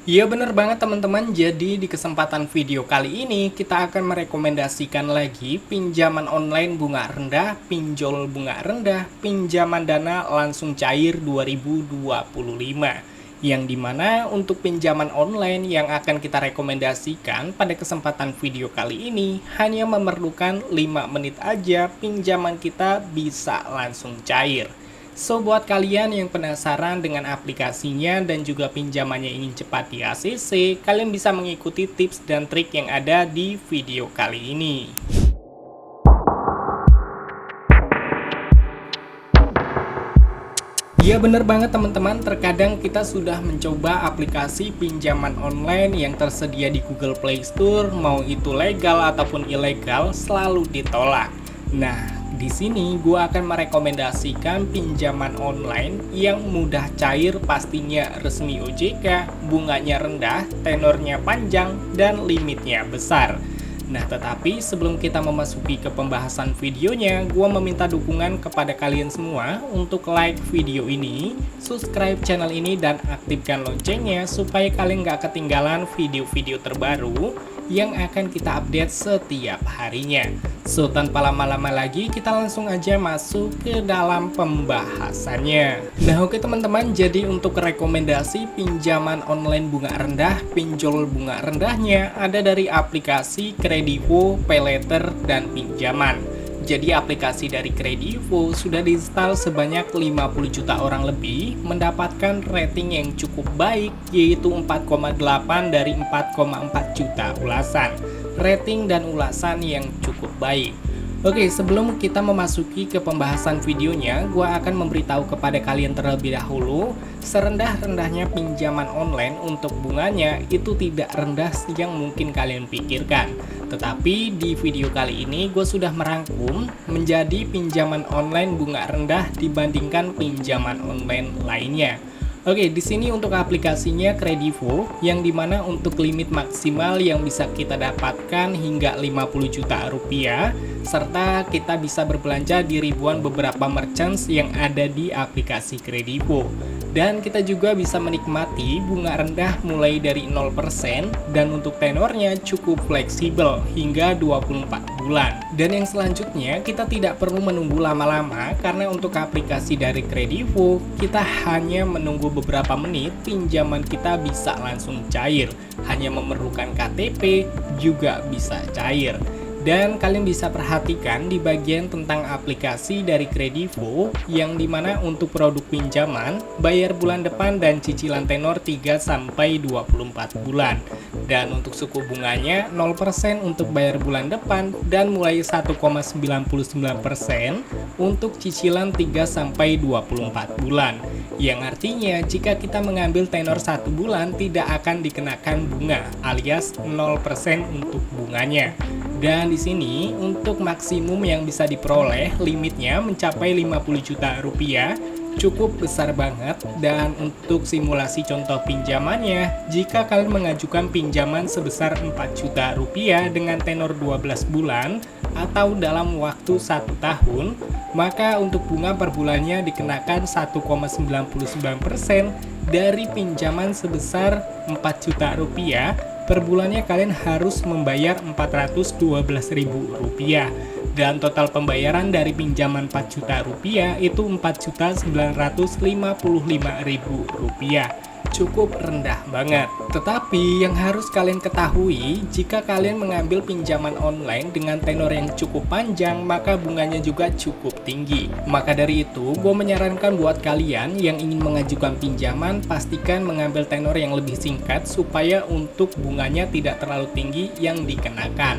Iya bener banget teman-teman, jadi di kesempatan video kali ini kita akan merekomendasikan lagi pinjaman online bunga rendah, pinjol bunga rendah, pinjaman dana langsung cair 2025. Yang dimana untuk pinjaman online yang akan kita rekomendasikan pada kesempatan video kali ini hanya memerlukan 5 menit aja pinjaman kita bisa langsung cair. So, buat kalian yang penasaran dengan aplikasinya dan juga pinjamannya ingin cepat di ACC, kalian bisa mengikuti tips dan trik yang ada di video kali ini. Iya bener banget teman-teman, terkadang kita sudah mencoba aplikasi pinjaman online yang tersedia di Google Play Store, mau itu legal ataupun ilegal, selalu ditolak. Nah, di sini gue akan merekomendasikan pinjaman online yang mudah cair, pastinya resmi OJK, bunganya rendah, tenornya panjang, dan limitnya besar. Nah, tetapi sebelum kita memasuki ke pembahasan videonya, gue meminta dukungan kepada kalian semua untuk like video ini, subscribe channel ini, dan aktifkan loncengnya supaya kalian gak ketinggalan video-video terbaru yang akan kita update setiap harinya. So, tanpa lama-lama lagi, kita langsung aja masuk ke dalam pembahasannya. Nah, oke teman-teman, jadi untuk rekomendasi pinjaman online bunga rendah, pinjol bunga rendahnya ada dari aplikasi Kredivo, Paylater, dan Pinjaman. Jadi aplikasi dari Kredivo sudah diinstal sebanyak 50 juta orang lebih, mendapatkan rating yang cukup baik, yaitu 4,8 dari 4,4 juta ulasan. Rating dan ulasan yang cukup baik. Oke, sebelum kita memasuki ke pembahasan videonya, gua akan memberitahu kepada kalian terlebih dahulu, serendah-rendahnya pinjaman online untuk bunganya itu tidak rendah yang mungkin kalian pikirkan. Tetapi di video kali ini gue sudah merangkum menjadi pinjaman online bunga rendah dibandingkan pinjaman online lainnya. Oke, di sini untuk aplikasinya Kredivo, yang dimana untuk limit maksimal yang bisa kita dapatkan hingga 50 juta rupiah, serta kita bisa berbelanja di ribuan beberapa merchants yang ada di aplikasi Kredivo. Dan kita juga bisa menikmati bunga rendah mulai dari 0% dan untuk tenornya cukup fleksibel hingga 24 bulan. Dan yang selanjutnya kita tidak perlu menunggu lama-lama karena untuk aplikasi dari Kredivo kita hanya menunggu beberapa menit pinjaman kita bisa langsung cair. Hanya memerlukan KTP juga bisa cair. Dan kalian bisa perhatikan di bagian tentang aplikasi dari Kredivo yang dimana untuk produk pinjaman bayar bulan depan dan cicilan tenor 3-24 bulan. Dan untuk suku bunganya 0% untuk bayar bulan depan dan mulai 1,99% untuk cicilan 3-24 bulan. Yang artinya jika kita mengambil tenor 1 bulan tidak akan dikenakan bunga alias 0% untuk bunganya. Dan di sini untuk maksimum yang bisa diperoleh limitnya mencapai 50 juta rupiah, cukup besar banget. Dan untuk simulasi contoh pinjamannya, jika kalian mengajukan pinjaman sebesar 4 juta rupiah dengan tenor 12 bulan atau dalam waktu 1 tahun, maka untuk bunga per bulannya dikenakan 1,99% dari pinjaman sebesar 4 juta rupiah. Per bulannya kalian harus membayar Rp412.000 dan total pembayaran dari pinjaman 4 juta rupiah itu Rp4.955.000. Cukup rendah banget. Tetapi yang harus kalian ketahui, jika kalian mengambil pinjaman online dengan tenor yang cukup panjang, maka bunganya juga cukup tinggi. Maka dari itu, gue menyarankan buat kalian yang ingin mengajukan pinjaman, pastikan mengambil tenor yang lebih singkat supaya untuk bunganya tidak terlalu tinggi yang dikenakan.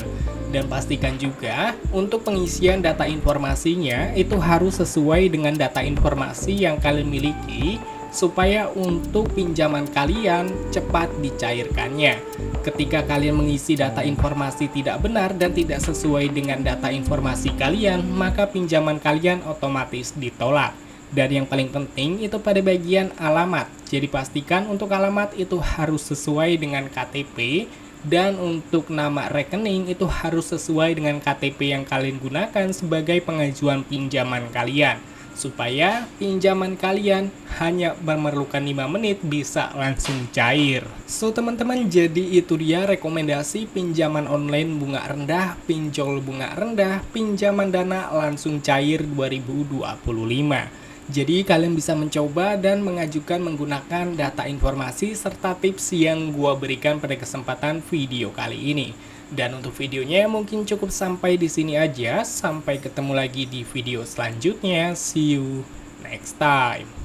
Dan pastikan juga untuk pengisian data informasinya itu harus sesuai dengan data informasi yang kalian miliki, supaya untuk pinjaman kalian cepat dicairkannya. Ketika kalian mengisi data informasi tidak benar dan tidak sesuai dengan data informasi kalian, maka pinjaman kalian otomatis ditolak. Dan yang paling penting itu pada bagian alamat. Jadi pastikan untuk alamat itu harus sesuai dengan KTP, dan untuk nama rekening itu harus sesuai dengan KTP yang kalian gunakan sebagai pengajuan pinjaman kalian. supaya pinjaman kalian hanya memerlukan 5 menit bisa langsung cair. So teman-teman, jadi itu dia rekomendasi pinjaman online bunga rendah, pinjol bunga rendah, pinjaman dana langsung cair 2025. Jadi kalian bisa mencoba dan mengajukan menggunakan data informasi serta tips yang gua berikan pada kesempatan video kali ini. Dan untuk videonya mungkin cukup sampai di sini aja. Sampai ketemu lagi di video selanjutnya. See you next time.